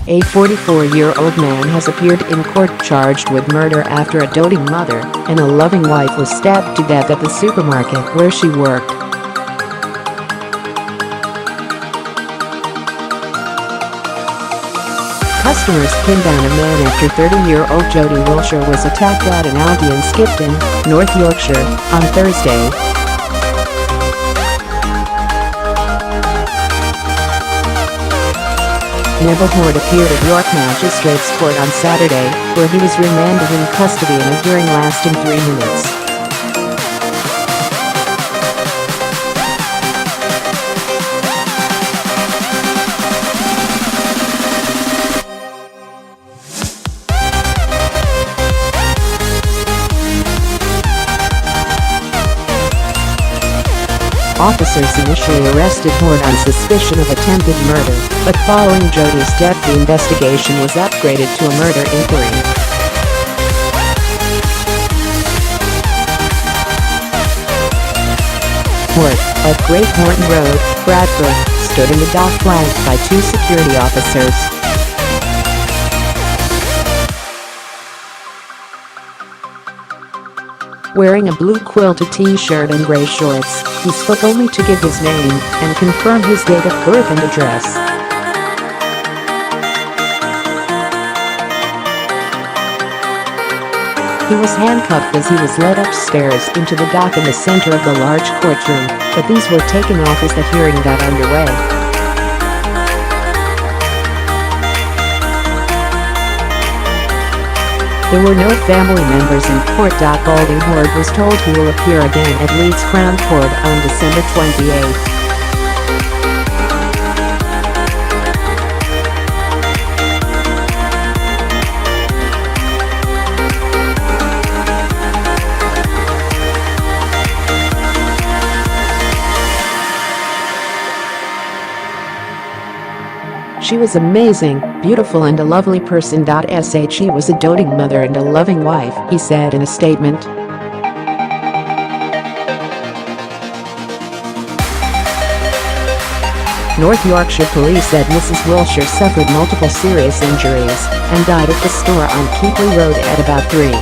A 44-year-old man has appeared in court charged with murder after a doting mother and a loving wife was stabbed to death at the supermarket where she worked. Customers pinned down a man after 30-year-old Jodie Willsher was attacked at an Aldi in Skipton, North Yorkshire, on Thursday. Neville Hord appeared at York Magistrates Court on Saturday, where he was remanded in custody in a hearing lasting 3 minutes. Officers initially arrested Hord on suspicion of attempted murder, but following Jodie's death the investigation was upgraded to a murder inquiry. Hord, at Great Horton Road, Bradford, stood in the dock flanked by 2 security officers. Wearing a blue quilted t-shirt and grey shorts, he spoke only to give his name and confirm his date of birth and address. He was handcuffed as he was led upstairs into the dock in the center of the large courtroom, but these were taken off as the hearing got underway. There were no family members in court.Balding. Hord was told he will appear again at Leeds Crown Court on December 28. She was amazing, beautiful and a lovely person. She was a doting mother and a loving wife, he said in a statement. North Yorkshire Police said Mrs Willsher suffered multiple serious injuries and died at the store on Keighley Road at about 3:30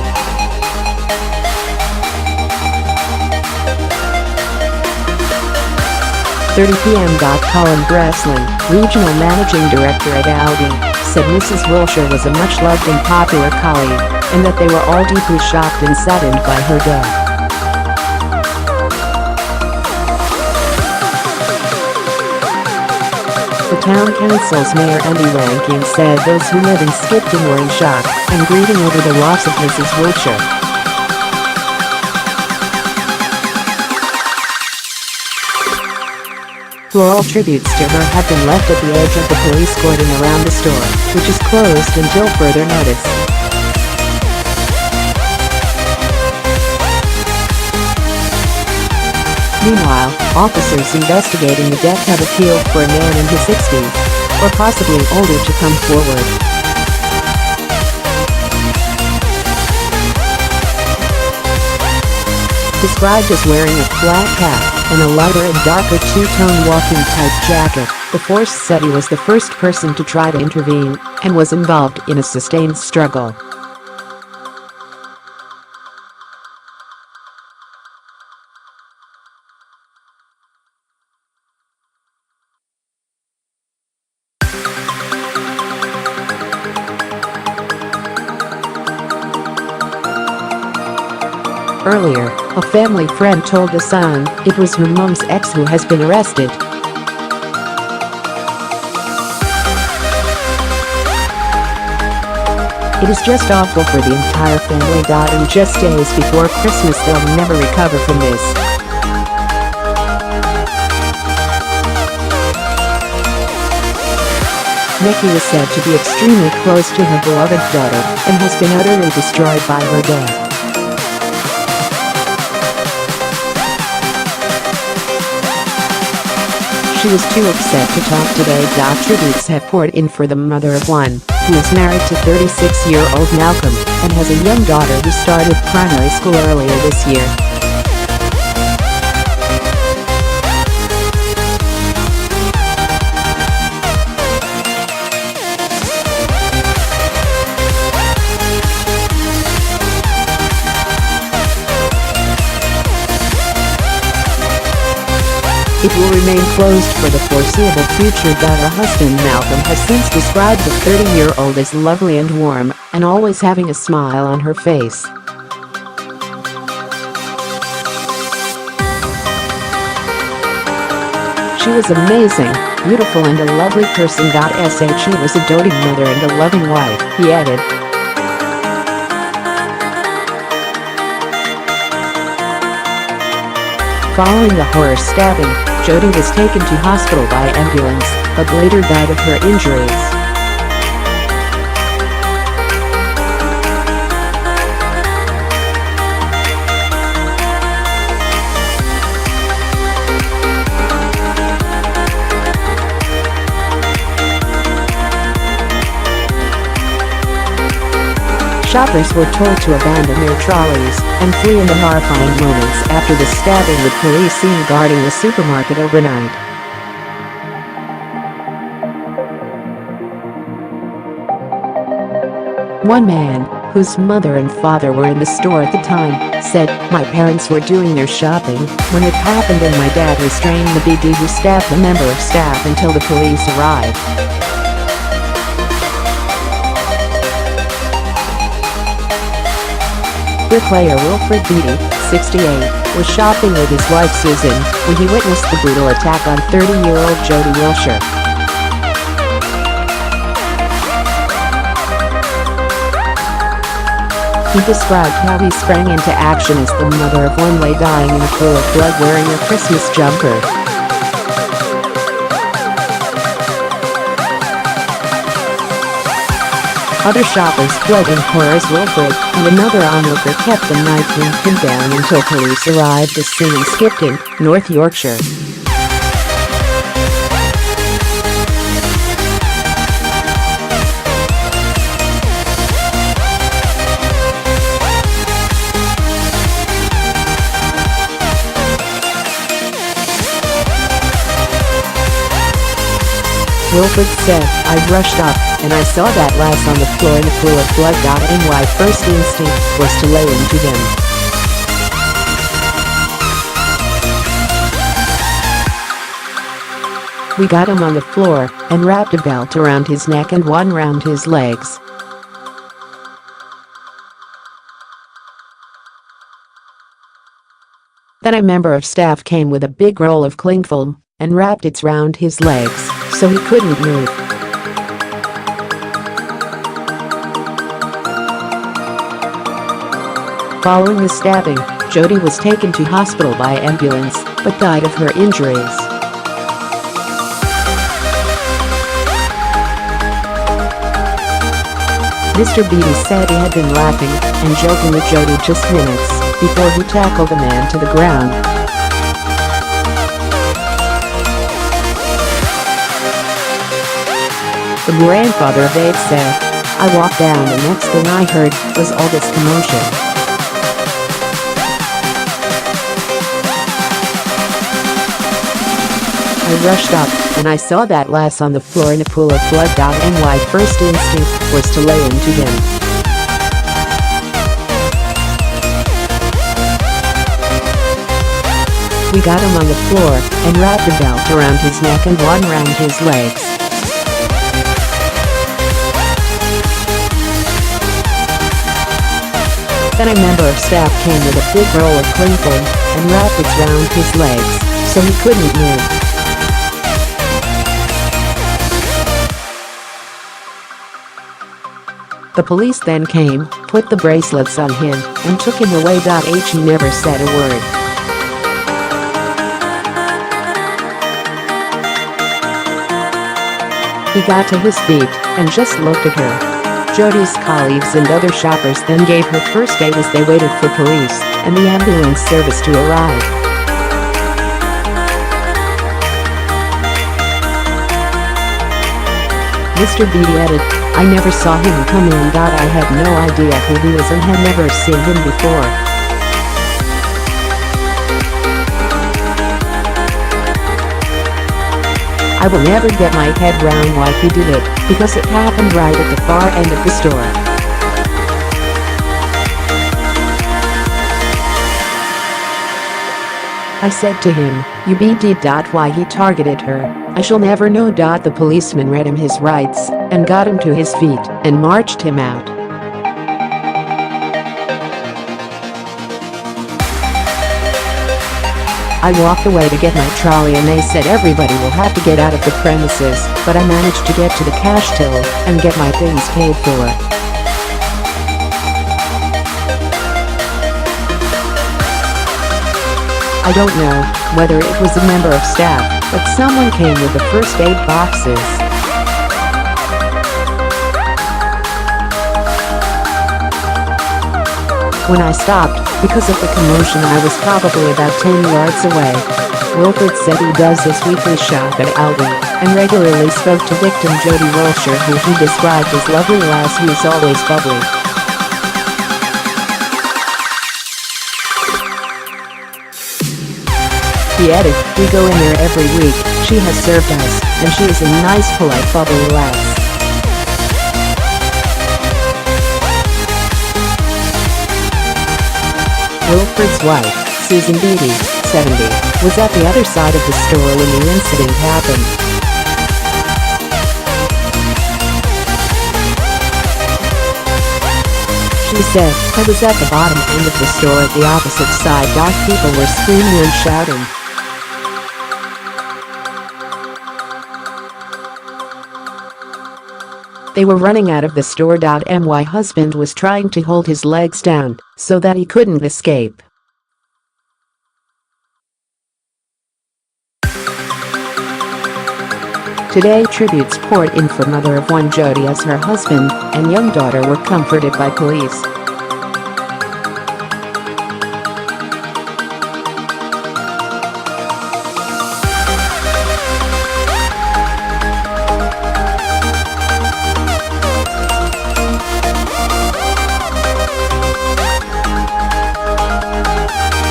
p.m. Colin Breslin, Regional Managing Director at Aldi, said Mrs Willsher was a much-loved and popular colleague, and that they were all deeply shocked and saddened by her death. The town council's mayor Andy Rankine said those who live in Skipton were in shock and grieving over the loss of Mrs Willsher. Floral tributes to her have been left at the edge of the police court and around the store, which is closed until further notice. Meanwhile, officers investigating the death have appealed for a man in his 60s, or possibly older, to come forward. Described as wearing a flat cap and a lighter and darker two-tone walking-type jacket, the force said he was the first person to try to intervene and was involved in a sustained struggle. Earlier, a family friend told The Sun it was her mum's ex who has been arrested. It is just awful for the entire family. And just days before Christmas, they'll never recover from this. Nikki was said to be extremely close to her beloved daughter and has been utterly destroyed by her death. She was too upset to talk today. Tributes have poured in for the mother of one, who is married to 36-year-old Malcolm, and has a young daughter who started primary school earlier this year. It will remain closed for the foreseeable future. Her husband Malcolm has since described the 30-year-old as lovely and warm, and always having a smile on her face. She was amazing, beautiful and a lovely person. She was a doting mother and a loving wife, he added. Following the horror stabbing, Jodie was taken to hospital by ambulance, but later died of her injuries. Shoppers were told to abandon their trolleys and flee in the horrifying moments after the stabbing, with police seen guarding the supermarket overnight. One man, whose mother and father were in the store at the time, said, "My parents were doing their shopping when it happened and my dad restrained the BD who stabbed a member of staff until the police arrived." Bricklayer Wilfred Beattie, 68, was shopping with his wife Susan when he witnessed the brutal attack on 30-year-old Jodie Willsher. He described how he sprang into action as the mother of one lay dying in a pool of blood wearing a Christmas jumper. Other shoppers fled in horror as Wilfred and another onlooker kept the knife pinned down until police arrived at the scene in Skipton, North Yorkshire. Wilfred said, "I rushed up, and I saw that lass on the floor in a pool of blood. My first instinct was to lay into him. We got him on the floor and wrapped a belt around his neck and one round his legs. Then a member of staff came with a big roll of cling film and wrapped it round his legs, so he couldn't move. Following the stabbing, Jodie was taken to hospital by ambulance, but died of her injuries. Mr. Beattie said he had been laughing and joking with Jodie just minutes before he tackled the man to the ground. The grandfather of 8 said, "I walked down, the next thing I heard was all this commotion. I rushed up, and I saw that lass on the floor in a pool of blood. My first instinct was to lay into him. We got him on the floor and wrapped a belt around his neck and one round his legs. Then a member of staff came with a big roll of cling film and wrapped it round his legs, so he couldn't move. The police then came, put the bracelets on him, and took him away. He never said a word. He got to his feet and just looked at her. Jodie's colleagues and other shoppers then gave her first aid as they waited for police and the ambulance service to arrive. Mr. Beattie added, "I never saw him come in. I had no idea who he was and had never seen him before. I will never get my head round why he did it, because it happened right at the far end of the store." I said to him, "You BD. Why he targeted her, I shall never know. The policeman read him his rights and got him to his feet and marched him out. I walked away to get my trolley and they said everybody will have to get out of the premises, but I managed to get to the cash till and get my things paid for. I don't know whether it was a member of staff, but someone came with the first aid boxes. When I stopped, because of the commotion, I was probably about 10 yards away. Wilfred said he does this weekly shop at Aldi and regularly spoke to victim Jodie Willsher, who he described as lovely lass who is always bubbly. He added, "We go in there every week, she has served us, and she is a nice, polite, bubbly lass." Wilfred's wife, Susan Beattie, 70, was at the other side of the store when the incident happened. She said, "I was at the bottom end of the store at the opposite side. People were screaming and shouting. They were running out of the store. My husband was trying to hold his legs down so that he couldn't escape." Today Tributes poured in for mother of one Jodie as her husband and young daughter were comforted by police.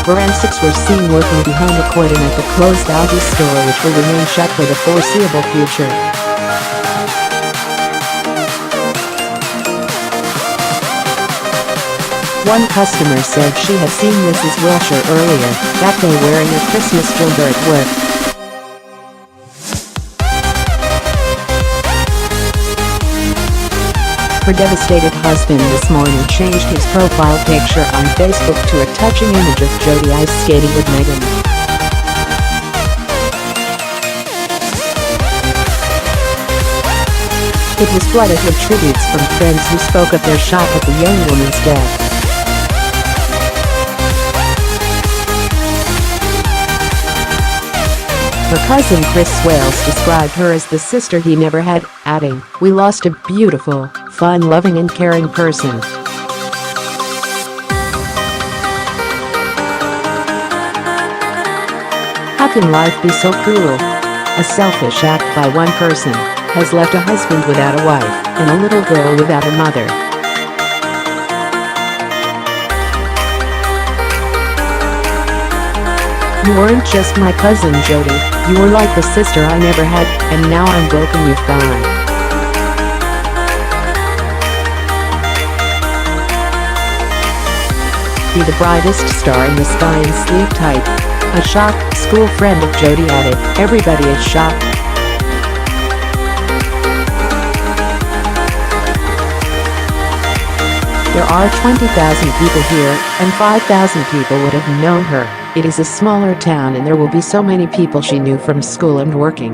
Forensics were seen working behind the curtain at the closed Aldi store, which will remain shut for the foreseeable future. One customer said she had seen Mrs Willsher earlier that day wearing a Christmas Gilbert work. Her devastated husband this morning changed his profile picture on Facebook to a touching image of Jodie ice skating with Meghan. It was flooded with tributes from friends who spoke of their shock at the young woman's death. Her cousin Chris Wales described her as the sister he never had, adding, "We lost a beautiful, fun, loving and caring person." How can life be so cruel? A selfish act by one person has left a husband without a wife and a little girl without a mother. "You weren't just my cousin, Jodie, you were like the sister I never had, and now I'm broken you've gone." "Be the brightest star in the sky and sleep tight." A shocked school friend of Jodie added, "Everybody is shocked." There are 20,000 people here, and 5,000 people would have known her. It is a smaller town and there will be so many people she knew from school and working.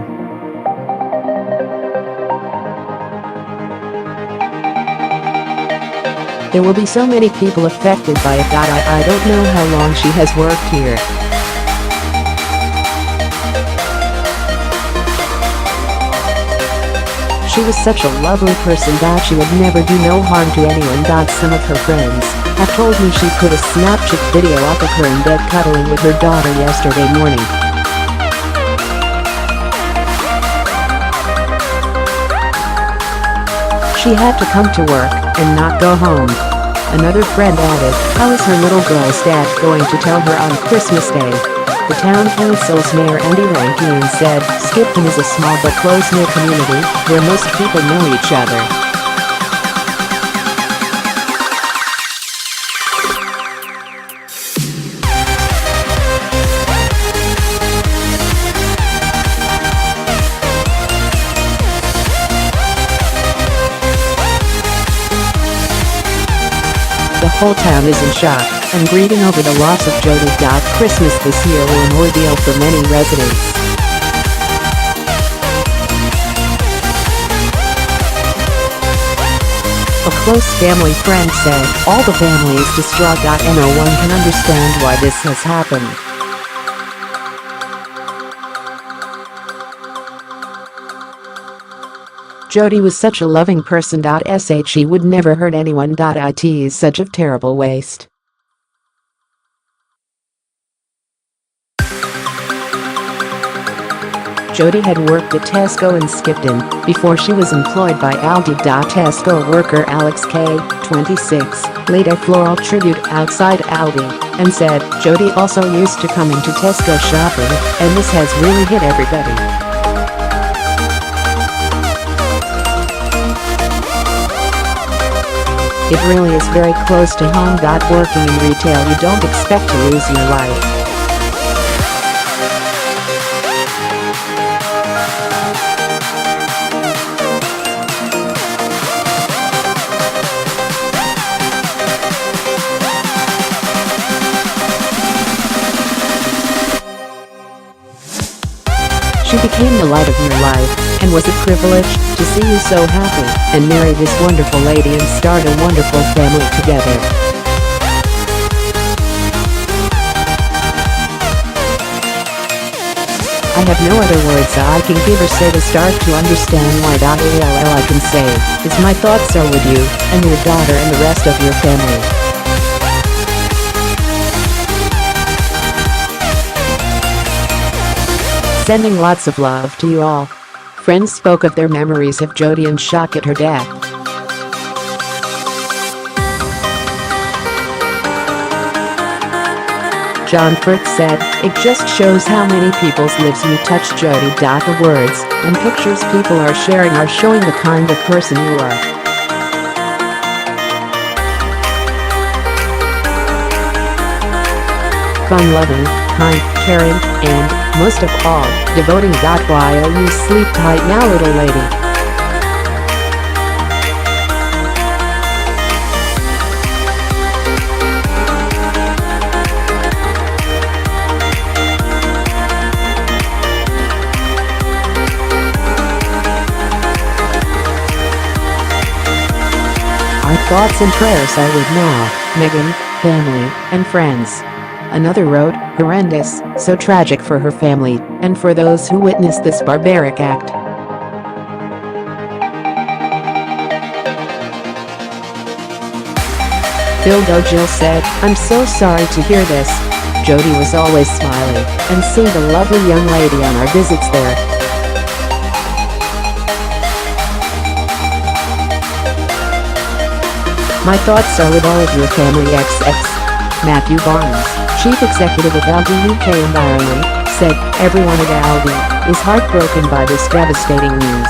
There will be so many people affected by it. I don't know how long she has worked here. She was such a lovely person that she would never do no harm to anyone. Some of her friends have told me she put a Snapchat video up of her in bed cuddling with her daughter yesterday morning. She had to come to work and not go home. Another friend added, "How is her little girl's dad going to tell her on Christmas Day?" The town council's mayor Andy Rankine said, "Skipton is a small but close-knit community where most people know each other." Whole town is in shock, and grieving over the loss of Jodie. Christmas this year were an ordeal for many residents. A close family friend said, "All the family is distraught. No one can understand why this has happened." Jodie was such a loving person. She would never hurt anyone. It is such a terrible waste. Jodie had worked at Tesco in Skipton before she was employed by Aldi. Tesco worker Alex K, 26, laid a floral tribute outside Aldi and said, "Jodie also used to come into Tesco shopping, and this has really hit everybody. It really is very close to home. Working in retail, you don't expect to lose your life." She became the light of your life, and was a privilege to see you so happy and marry this wonderful lady and start a wonderful family together. I have no other words I can give or say to start to understand why. All I can say is my thoughts are with you and your daughter and the rest of your family. Sending lots of love to you all. Friends spoke of their memories of Jodie and shock at her death. John Frick said, "It just shows how many people's lives you touch, Jodie. The words and pictures people are sharing are showing the kind of person you are. Fun-loving, kind, caring, and, most of all, devoting. While you sleep tight now, little lady." Our thoughts and prayers are with now, Megan, family, and friends. Another road, horrendous, so tragic for her family, and for those who witnessed this barbaric act. Phil Jill said, "I'm so sorry to hear this. Jodie was always smiling and seemed a lovely young lady on our visits there." My thoughts are with all of your family. Matthew Barnes, Chief Executive of Aldi UK Environment, said, "Everyone at Aldi is heartbroken by this devastating news.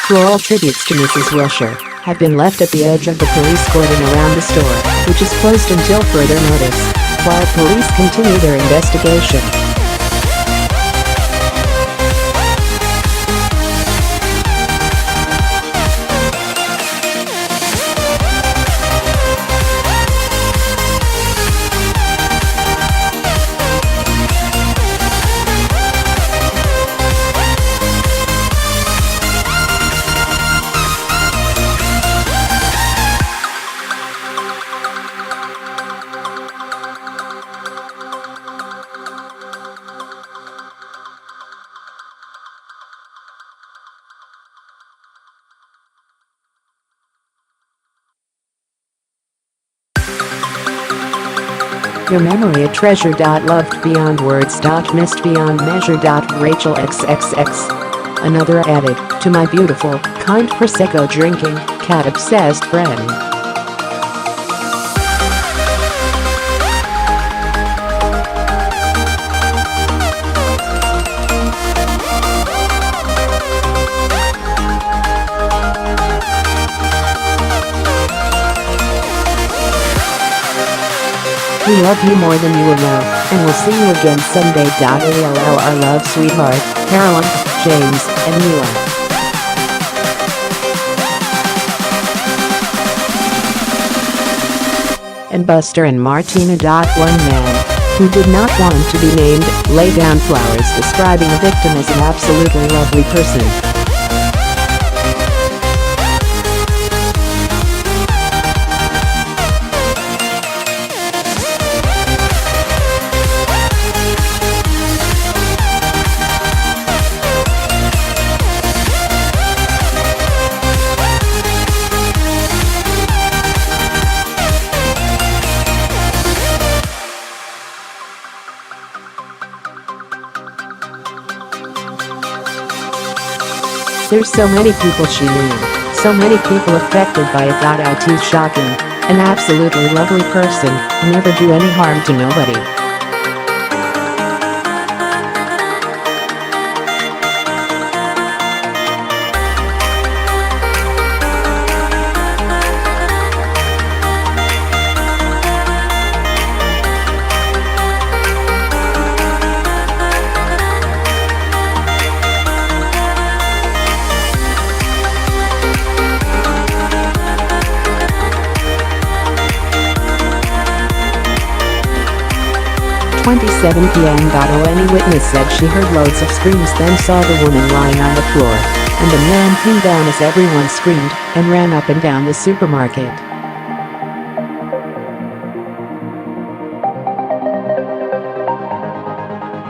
Floral tributes to Mrs Willsher have been left at the edge of the police court and around the store, which is closed until further notice, while police continue their investigation. Your memory a treasure. Loved beyond words. Missed beyond measure. Rachel XXX. Another added, to my beautiful, kind Prosecco drinking, cat obsessed friend. We love you more than you will know, and we'll see you again Sunday.ALL. Our love, sweetheart, Carolyn, James, and Mila. And Buster and Martina. One man, who did not want to be named, laid down flowers describing the victim as an absolutely lovely person. There's so many people she knew, so many people affected by it. It's shocking. An absolutely lovely person, never do any harm to nobody. p.m. Any witness said she heard loads of screams, then saw the woman lying on the floor, and the man came down as everyone screamed, and ran up and down the supermarket.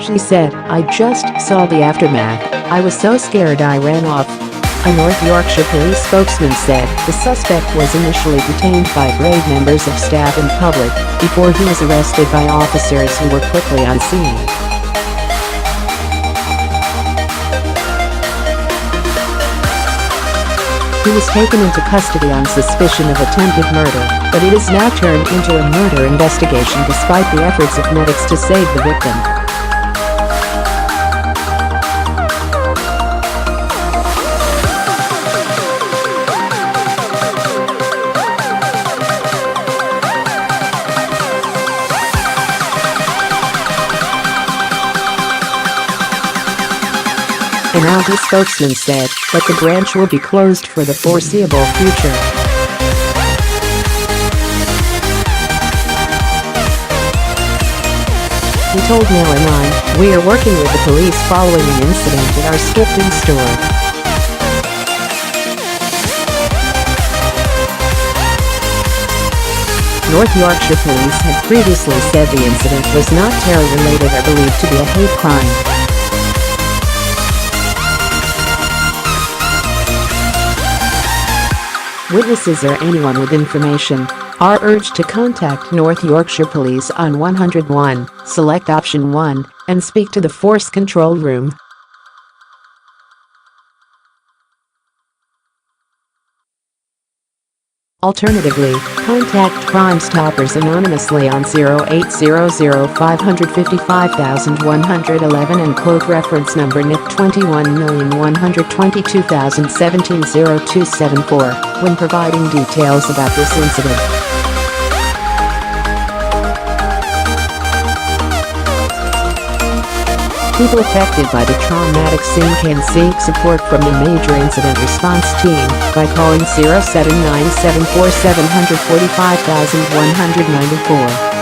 She said, "I just saw the aftermath. I was so scared I ran off." A North Yorkshire Police spokesman said the suspect was initially detained by grade members of staff in public, before he was arrested by officers who were quickly on scene. He was taken into custody on suspicion of attempted murder, but it is now turned into a murder investigation despite the efforts of medics to save the victim. An Aldi spokesman said that the branch will be closed for the foreseeable future. He told Mail Online, "We are working with the police following an incident at our Skipton store." North Yorkshire Police had previously said the incident was not terror-related or believed to be a hate crime. Witnesses or anyone with information are urged to contact North Yorkshire Police on 101, select option 1, and speak to the Force Control Room. Alternatively, contact Crime Stoppers anonymously on 0800 555,111 and quote reference number NIT 21,122,017 when providing details about this incident. People affected by the traumatic scene can seek support from the Major Incident Response Team by calling 079747 145,194.